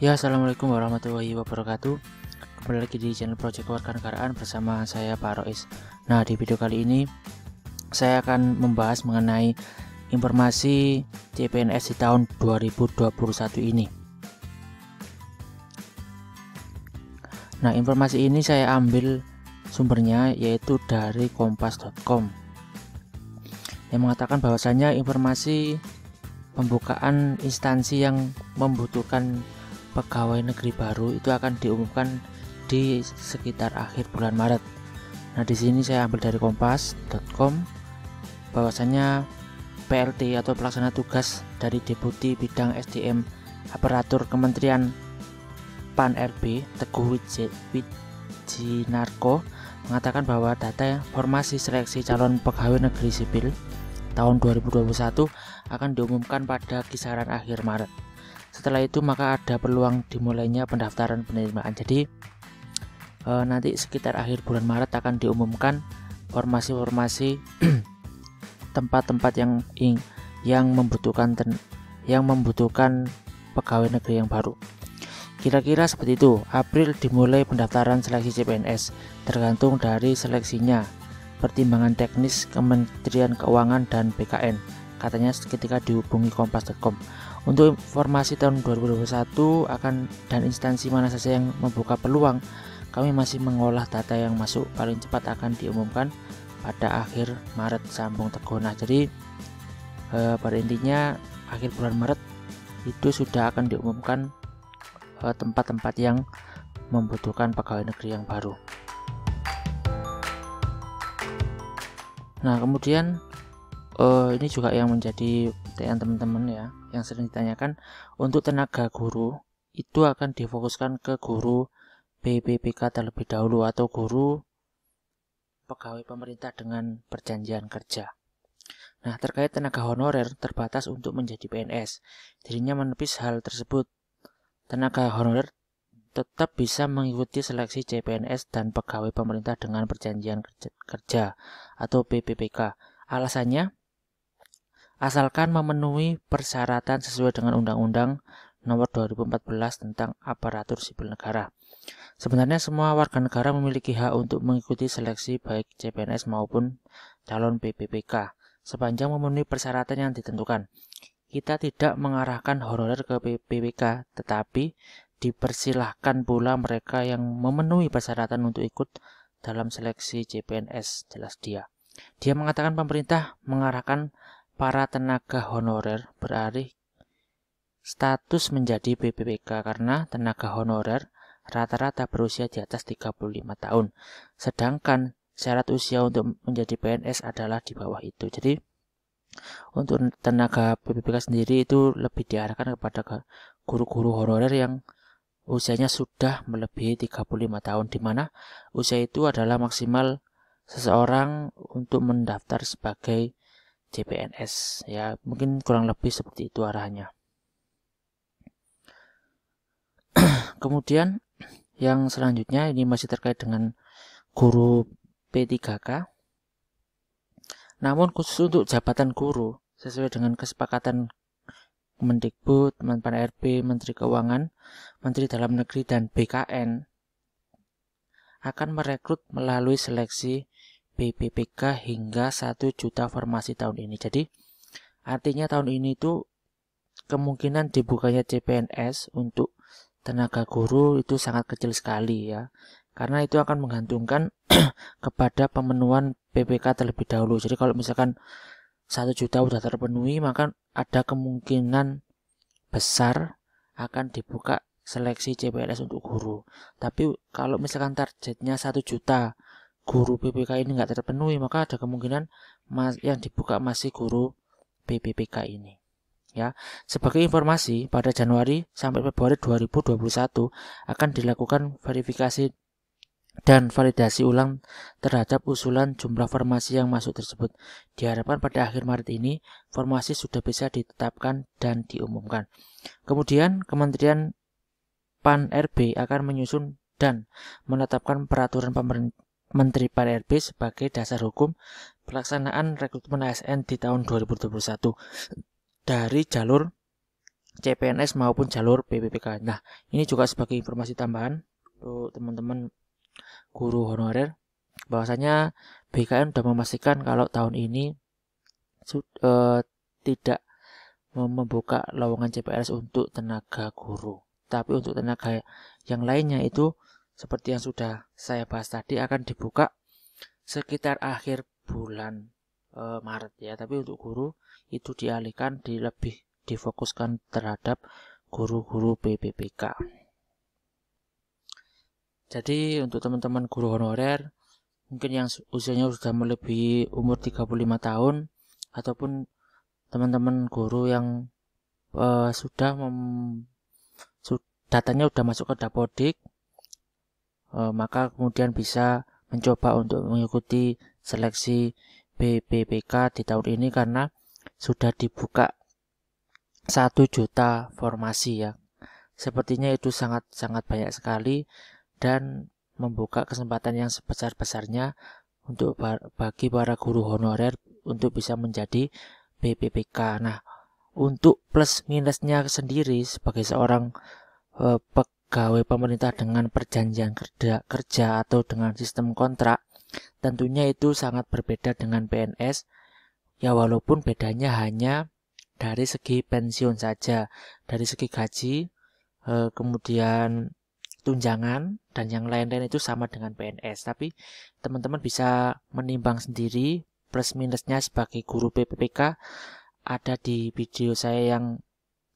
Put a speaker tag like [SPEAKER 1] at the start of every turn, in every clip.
[SPEAKER 1] Ya, assalamualaikum warahmatullahi wabarakatuh. Kembali lagi di channel Project Kewarganegaraan bersama saya Pak Rois. Nah, di video kali ini saya akan membahas mengenai informasi CPNS di tahun 2021 ini. Nah, informasi ini saya ambil sumbernya yaitu dari kompas.com yang mengatakan bahwasanya informasi pembukaan instansi yang membutuhkan pegawai negeri baru itu akan diumumkan di sekitar akhir bulan Maret. Nah, di sini saya ambil dari kompas.com bahwasanya PLT atau pelaksana tugas dari Deputi Bidang SDM Aparatur Kementerian PAN-RB Teguh Wijinarko mengatakan bahwa data formasi seleksi calon pegawai negeri sipil tahun 2021 akan diumumkan pada kisaran akhir Maret. Setelah itu maka ada peluang dimulainya pendaftaran penerimaan. Jadi nanti sekitar akhir bulan Maret akan diumumkan formasi-formasi tempat-tempat yang membutuhkan pegawai negeri yang baru. Kira-kira seperti itu. April dimulai pendaftaran seleksi CPNS, tergantung dari seleksinya. Pertimbangan teknis Kementerian Keuangan dan BKN, katanya ketika dihubungi kompas.com. Untuk informasi tahun 2021 dan instansi mana saja yang membuka peluang, kami masih mengolah data yang masuk, paling cepat akan diumumkan pada akhir Maret, sambung Teguh. Nah, jadi pada intinya akhir bulan Maret itu sudah akan diumumkan tempat-tempat yang membutuhkan pegawai negeri yang baru. Nah, kemudian ini juga yang menjadi pertanyaan teman-teman ya, yang sering ditanyakan. Untuk tenaga guru itu akan difokuskan ke guru PPPK terlebih dahulu atau guru pegawai pemerintah dengan perjanjian kerja. Nah, terkait tenaga honorer terbatas untuk menjadi PNS, dirinya menepis hal tersebut. Tenaga honorer tetap bisa mengikuti seleksi CPNS dan pegawai pemerintah dengan perjanjian kerja atau PPPK. Alasannya, asalkan memenuhi persyaratan sesuai dengan Undang-Undang Nomor 2014 tentang Aparatur Sipil Negara. Sebenarnya semua warga negara memiliki hak untuk mengikuti seleksi baik CPNS maupun calon PPPK sepanjang memenuhi persyaratan yang ditentukan. Kita tidak mengarahkan honorer ke PPPK, tetapi dipersilahkan pula mereka yang memenuhi persyaratan untuk ikut dalam seleksi CPNS, jelas dia. Dia mengatakan pemerintah mengarahkan para tenaga honorer beralih status menjadi PPPK karena tenaga honorer rata-rata berusia di atas 35 tahun. Sedangkan syarat usia untuk menjadi PNS adalah di bawah itu. Jadi untuk tenaga PPPK sendiri itu lebih diarahkan kepada guru-guru honorer yang usianya sudah melebihi 35 tahun, di mana usia itu adalah maksimal seseorang untuk mendaftar sebagai CPNS ya, mungkin kurang lebih seperti itu arahannya. Kemudian yang selanjutnya ini masih terkait dengan guru P3K. Namun khusus untuk jabatan guru sesuai dengan kesepakatan Kemendikbud, Menpan-RB, Menteri Keuangan, Menteri Dalam Negeri, dan BKN akan merekrut melalui seleksi PPPK hingga 1 juta formasi tahun ini. Jadi artinya tahun ini itu kemungkinan dibukanya CPNS untuk tenaga guru itu sangat kecil sekali ya, karena itu akan menggantungkan kepada pemenuhan PPK terlebih dahulu. Jadi kalau misalkan 1 juta sudah terpenuhi, maka ada kemungkinan besar akan dibuka seleksi CPNS untuk guru. Tapi kalau misalkan targetnya 1 juta guru PPK ini nggak terpenuhi, maka ada kemungkinan yang dibuka masih guru PPPK ini. Ya, sebagai informasi, pada Januari sampai Februari 2021 akan dilakukan verifikasi dan validasi ulang terhadap usulan jumlah formasi yang masuk tersebut. Diharapkan pada akhir Maret ini formasi sudah bisa ditetapkan dan diumumkan. Kemudian Kementerian PAN-RB akan menyusun dan menetapkan peraturan Menteri PAN-RB sebagai dasar hukum pelaksanaan rekrutmen ASN di tahun 2021 dari jalur CPNS maupun jalur PPPK. Nah, ini juga sebagai informasi tambahan untuk teman-teman guru honorer, bahwasanya BKN sudah memastikan kalau tahun ini tidak membuka lowongan CPNS untuk tenaga guru. Tapi untuk tenaga yang lainnya itu seperti yang sudah saya bahas tadi akan dibuka sekitar akhir bulan Maret ya. Tapi untuk guru itu dialihkan lebih difokuskan terhadap guru-guru PPPK. Jadi untuk teman-teman guru honorer mungkin yang usianya sudah melebihi umur 35 tahun ataupun teman-teman guru yang datanya sudah masuk ke Dapodik, maka kemudian bisa mencoba untuk mengikuti seleksi PPPK di tahun ini karena sudah dibuka 1 juta formasi ya. Sepertinya itu sangat banyak sekali dan membuka kesempatan yang sebesar-besarnya untuk bagi para guru honorer untuk bisa menjadi PPPK. Nah, untuk plus minusnya sendiri sebagai seorang pegawai pemerintah dengan perjanjian kerja atau dengan sistem kontrak, tentunya itu sangat berbeda dengan PNS. Ya walaupun bedanya hanya dari segi pensiun saja, dari segi gaji, kemudian tunjangan dan yang lain-lain itu sama dengan PNS. Tapi teman-teman bisa menimbang sendiri plus minusnya sebagai guru PPPK ada di video saya yang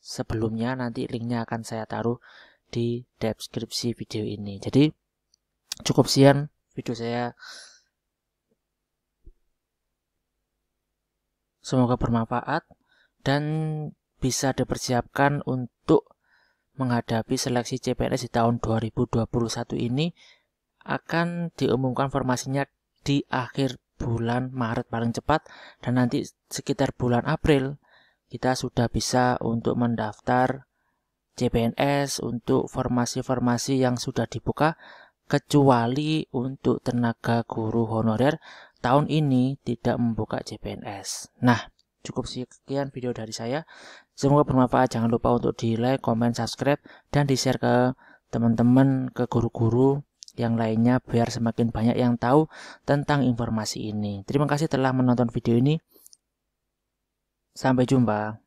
[SPEAKER 1] sebelumnya, nanti linknya akan saya taruh di deskripsi video ini. Jadi cukup sekian video saya, semoga bermanfaat dan bisa dipersiapkan untuk menghadapi seleksi CPNS di tahun 2021 ini. Akan diumumkan formasinya di akhir bulan Maret paling cepat, dan nanti sekitar bulan April kita sudah bisa untuk mendaftar CPNS untuk formasi-formasi yang sudah dibuka, kecuali untuk tenaga guru honorer tahun ini tidak membuka CPNS. Nah, cukup sekian video dari saya. Semoga bermanfaat. Jangan lupa untuk di like, komen, subscribe, dan di share ke teman-teman, ke guru-guru yang lainnya biar semakin banyak yang tahu tentang informasi ini. Terima kasih telah menonton video ini. Sampai jumpa.